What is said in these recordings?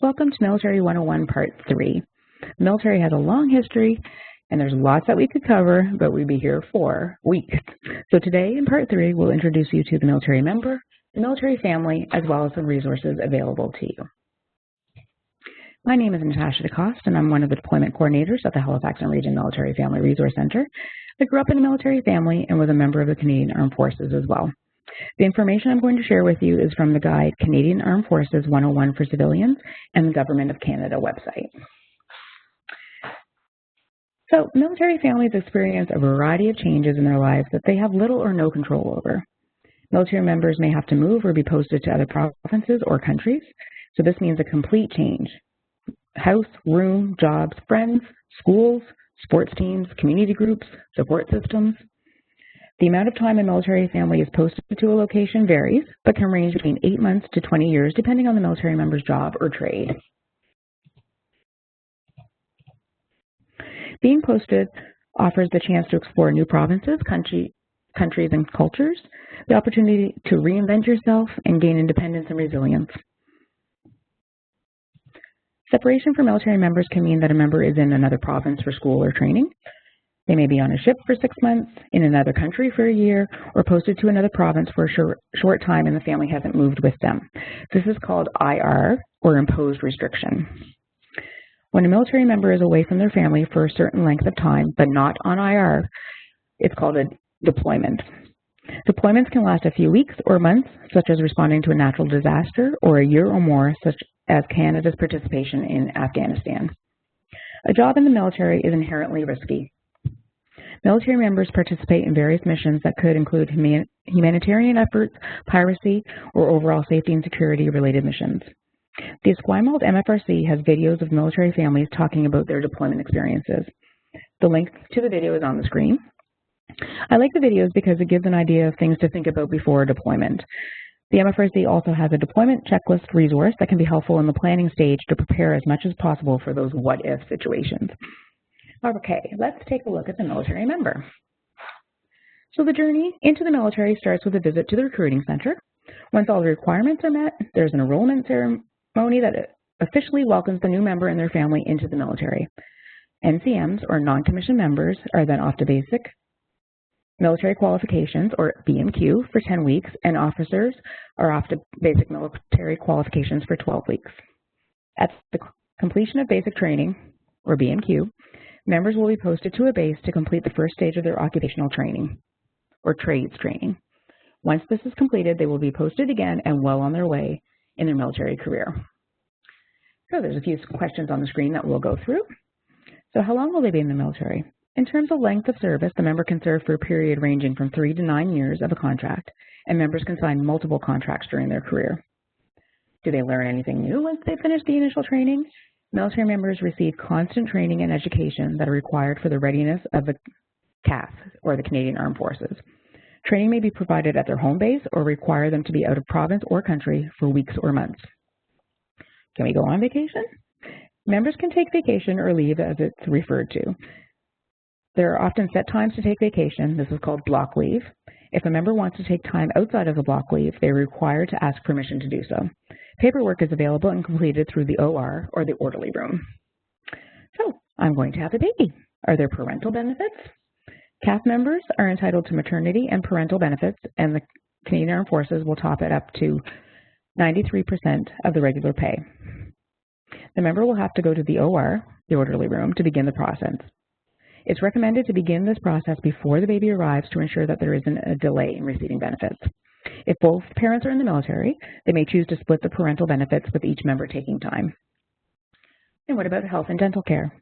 Welcome to Military 101 Part 3. The military has a long history, and there's lots that we could cover, but we'd be here for weeks. So today, in Part 3, we'll introduce you to the military member, the military family, as well as some resources available to you. My name is Natasha DeCoste, and I'm one of the deployment coordinators at the Halifax and Region Military Family Resource Center. I grew up in a military family and was a member of the Canadian Armed Forces as well. The information I'm going to share with you is from the guide Canadian Armed Forces 101 for Civilians and the Government of Canada website. So, military families experience a variety of changes in their lives that they have little or no control over. Military members may have to move or be posted to other provinces or countries, so this means a complete change. House, room, jobs, friends, schools, sports teams, community groups, support systems. The amount of time a military family is posted to a location varies, but can range between 8 months to 20 years depending on the military member's job or trade. Being posted offers the chance to explore new provinces, countries, and cultures, the opportunity to reinvent yourself and gain independence and resilience. Separation for military members can mean that a member is in another province for school or training. They may be on a ship for 6 months, in another country for a year, or posted to another province for a short time and the family hasn't moved with them. This is called IR, or imposed restriction. When a military member is away from their family for a certain length of time, but not on IR, it's called a deployment. Deployments can last a few weeks or months, such as responding to a natural disaster, or a year or more, such as Canada's participation in Afghanistan. A job in the military is inherently risky. Military members participate in various missions that could include humanitarian efforts, piracy, or overall safety and security related missions. The Esquimalt MFRC has videos of military families talking about their deployment experiences. The link to the video is on the screen. I like the videos because it gives an idea of things to think about before a deployment. The MFRC also has a deployment checklist resource that can be helpful in the planning stage to prepare as much as possible for those what-if situations. Okay, let's take a look at the military member. So the journey into the military starts with a visit to the recruiting center. Once all the requirements are met, there's an enrollment ceremony that officially welcomes the new member and their family into the military. NCMs, or non-commissioned members, are then off to basic military qualifications, or BMQ, for 10 weeks, and officers are off to basic military qualifications for 12 weeks. At the completion of basic training, or BMQ, members will be posted to a base to complete the first stage of their occupational training, or trades training. Once this is completed, they will be posted again and well on their way in their military career. So there's a few questions on the screen that we'll go through. So how long will they be in the military? In terms of length of service, the member can serve for a period ranging from 3 to 9 years of a contract, and members can sign multiple contracts during their career. Do they learn anything new once they finish the initial training? Military members receive constant training and education that are required for the readiness of the CAF, or the Canadian Armed Forces. Training may be provided at their home base or require them to be out of province or country for weeks or months. Can we go on vacation? Members can take vacation or leave as it's referred to. There are often set times to take vacation. This is called block leave. If a member wants to take time outside of the block leave, they are required to ask permission to do so. Paperwork is available and completed through the OR, or the orderly room. So, I'm going to have a baby. Are there parental benefits? CAF members are entitled to maternity and parental benefits, and the Canadian Armed Forces will top it up to 93% of the regular pay. The member will have to go to the OR, the orderly room, to begin the process. It's recommended to begin this process before the baby arrives to ensure that there isn't a delay in receiving benefits. If both parents are in the military, they may choose to split the parental benefits with each member taking time. And what about health and dental care?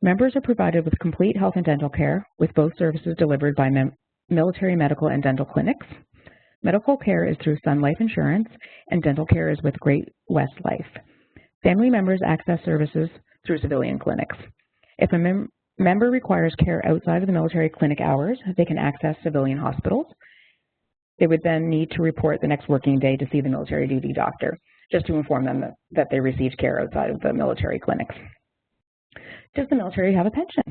Members are provided with complete health and dental care, with both services delivered by military medical and dental clinics. Medical care is through Sun Life Insurance, and dental care is with Great West Life. Family members access services through civilian clinics. If a member requires care outside of the military clinic hours, they can access civilian hospitals. They would then need to report the next working day to see the military duty doctor, just to inform them that they received care outside of the military clinics. Does the military have a pension?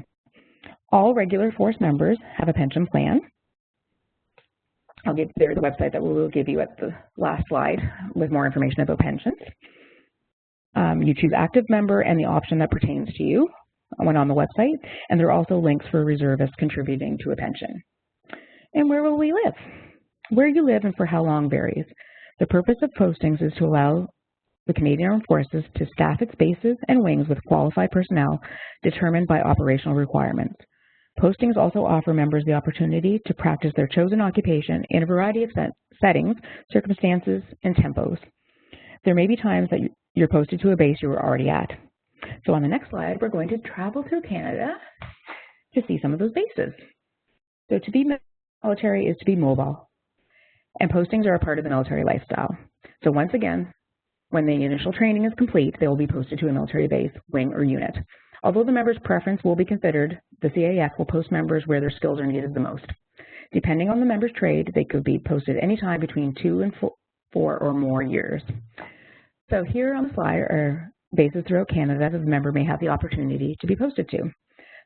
All regular force members have a pension plan. There's a website that we will give you at the last slide with more information about pensions. You choose active member and the option that pertains to you when on the website, and there are also links for reservists contributing to a pension. And where will we live? Where you live and for how long varies. The purpose of postings is to allow the Canadian Armed Forces to staff its bases and wings with qualified personnel determined by operational requirements. Postings also offer members the opportunity to practice their chosen occupation in a variety of settings, circumstances, and tempos. There may be times that you're posted to a base you were already at. So on the next slide, we're going to travel through Canada to see some of those bases. So to be military is to be mobile, and postings are a part of the military lifestyle. So once again, when the initial training is complete, they will be posted to a military base, wing, or unit. Although the member's preference will be considered, the CAF will post members where their skills are needed the most. Depending on the member's trade, they could be posted anytime between 2 and 4 or more years. So here on the slide are bases throughout Canada that the member may have the opportunity to be posted to.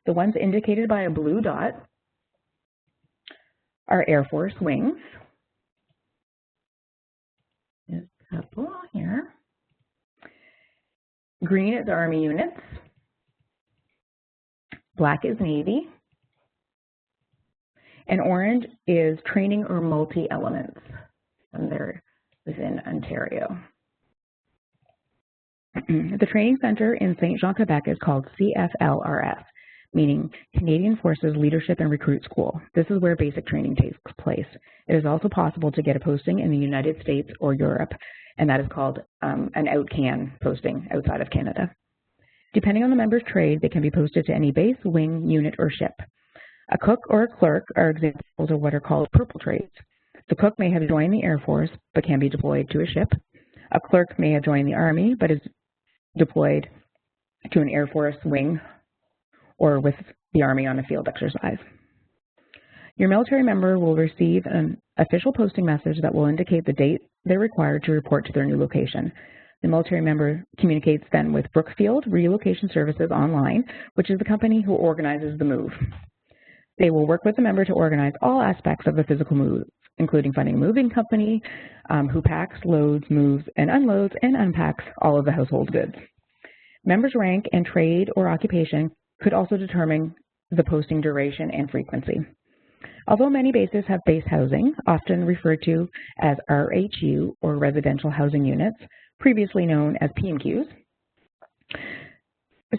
The ones indicated by a blue dot are Air Force wings. There's a couple here. Green is Army units. Black is Navy. And orange is training or multi-elements. And they're within Ontario. The training center in St. Jean, Quebec is called CFLRS, meaning Canadian Forces Leadership and Recruit School. This is where basic training takes place. It is also possible to get a posting in the United States or Europe, and that is called an OutCan posting outside of Canada. Depending on the member's trade, they can be posted to any base, wing, unit, or ship. A cook or a clerk are examples of what are called purple trades. The cook may have joined the Air Force but can be deployed to a ship. A clerk may have joined the Army but is deployed to an Air Force wing or with the Army on a field exercise. Your military member will receive an official posting message that will indicate the date they're required to report to their new location. The military member communicates then with Brookfield Relocation Services Online, which is the company who organizes the move. They will work with the member to organize all aspects of the physical move, including finding a moving company who packs, loads, moves, and unloads and unpacks all of the household goods. Members' rank and trade or occupation could also determine the posting duration and frequency. Although many bases have base housing, often referred to as RHU or residential housing units, previously known as PMQs,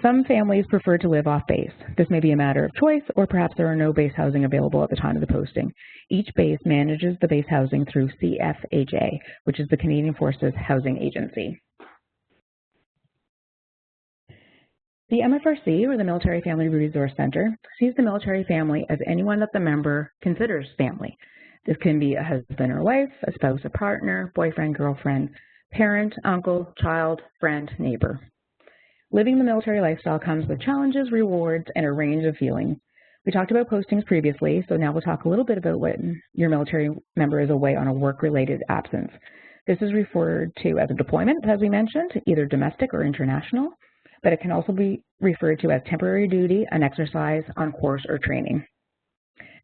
some families prefer to live off base. This may be a matter of choice, or perhaps there are no base housing available at the time of the posting. Each base manages the base housing through CFHA, which is the Canadian Forces Housing Agency. The MFRC, or the Military Family Resource Center, sees the military family as anyone that the member considers family. This can be a husband or wife, a spouse, a partner, boyfriend, girlfriend, parent, uncle, child, friend, neighbor. Living the military lifestyle comes with challenges, rewards, and a range of feelings. We talked about postings previously, so now we'll talk a little bit about when your military member is away on a work-related absence. This is referred to as a deployment, as we mentioned, either domestic or international, but it can also be referred to as temporary duty, an exercise, on course, or training.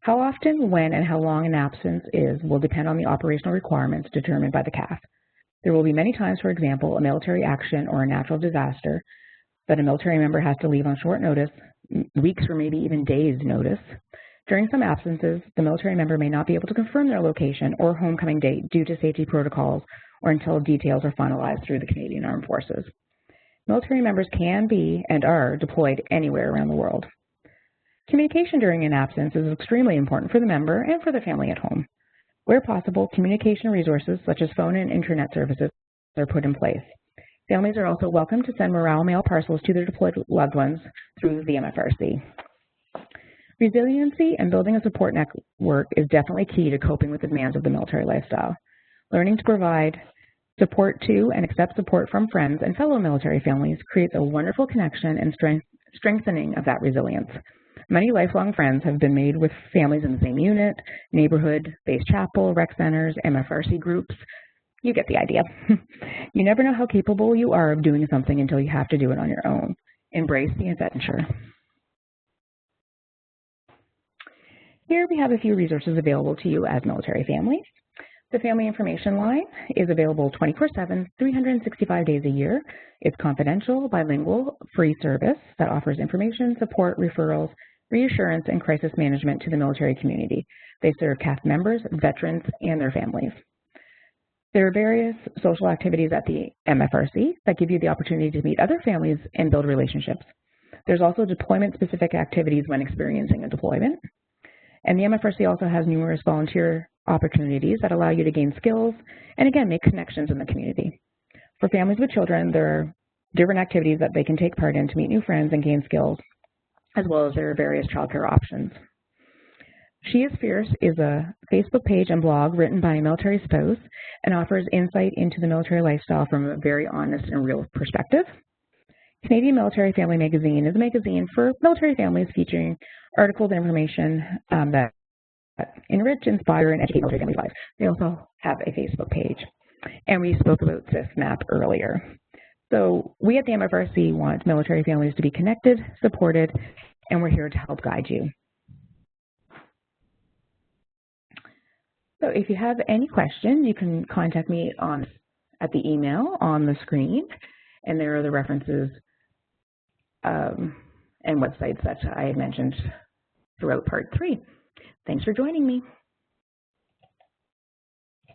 How often, when, and how long an absence is will depend on the operational requirements determined by the CAF. There will be many times, for example, a military action or a natural disaster that a military member has to leave on short notice, weeks or maybe even days notice. During some absences, the military member may not be able to confirm their location or homecoming date due to safety protocols or until details are finalized through the Canadian Armed Forces. Military members can be and are deployed anywhere around the world. Communication during an absence is extremely important for the member and for the family at home. Where possible, communication resources such as phone and internet services are put in place. Families are also welcome to send morale mail parcels to their deployed loved ones through the MFRC. Resiliency and building a support network is definitely key to coping with the demands of the military lifestyle. Learning to provide support to and accept support from friends and fellow military families creates a wonderful connection and strengthening of that resilience. Many lifelong friends have been made with families in the same unit, neighborhood, base chapel, rec centers, MFRC groups. You get the idea. You never know how capable you are of doing something until you have to do it on your own. Embrace the adventure. Here we have a few resources available to you as military families. The Family Information Line is available 24/7, 365 days a year. It's confidential, bilingual, free service that offers information, support, referrals, reassurance, and crisis management to the military community. They serve CAF members, veterans, and their families. There are various social activities at the MFRC that give you the opportunity to meet other families and build relationships. There's also deployment-specific activities when experiencing a deployment. And the MFRC also has numerous volunteer opportunities that allow you to gain skills and, again, make connections in the community. For families with children, there are different activities that they can take part in to meet new friends and gain skills, as well as there are various childcare options. She is Fierce is a Facebook page and blog written by a military spouse and offers insight into the military lifestyle from a very honest and real perspective. Canadian Military Family Magazine is a magazine for military families featuring articles and information that enrich, inspire, and educate military families' lives. They also have a Facebook page. And we spoke about CISMAP earlier. So we at the MFRC want military families to be connected, supported, and we're here to help guide you. So if you have any questions, you can contact me at the email on the screen, and there are the references and websites that I had mentioned throughout part 3. Thanks for joining me.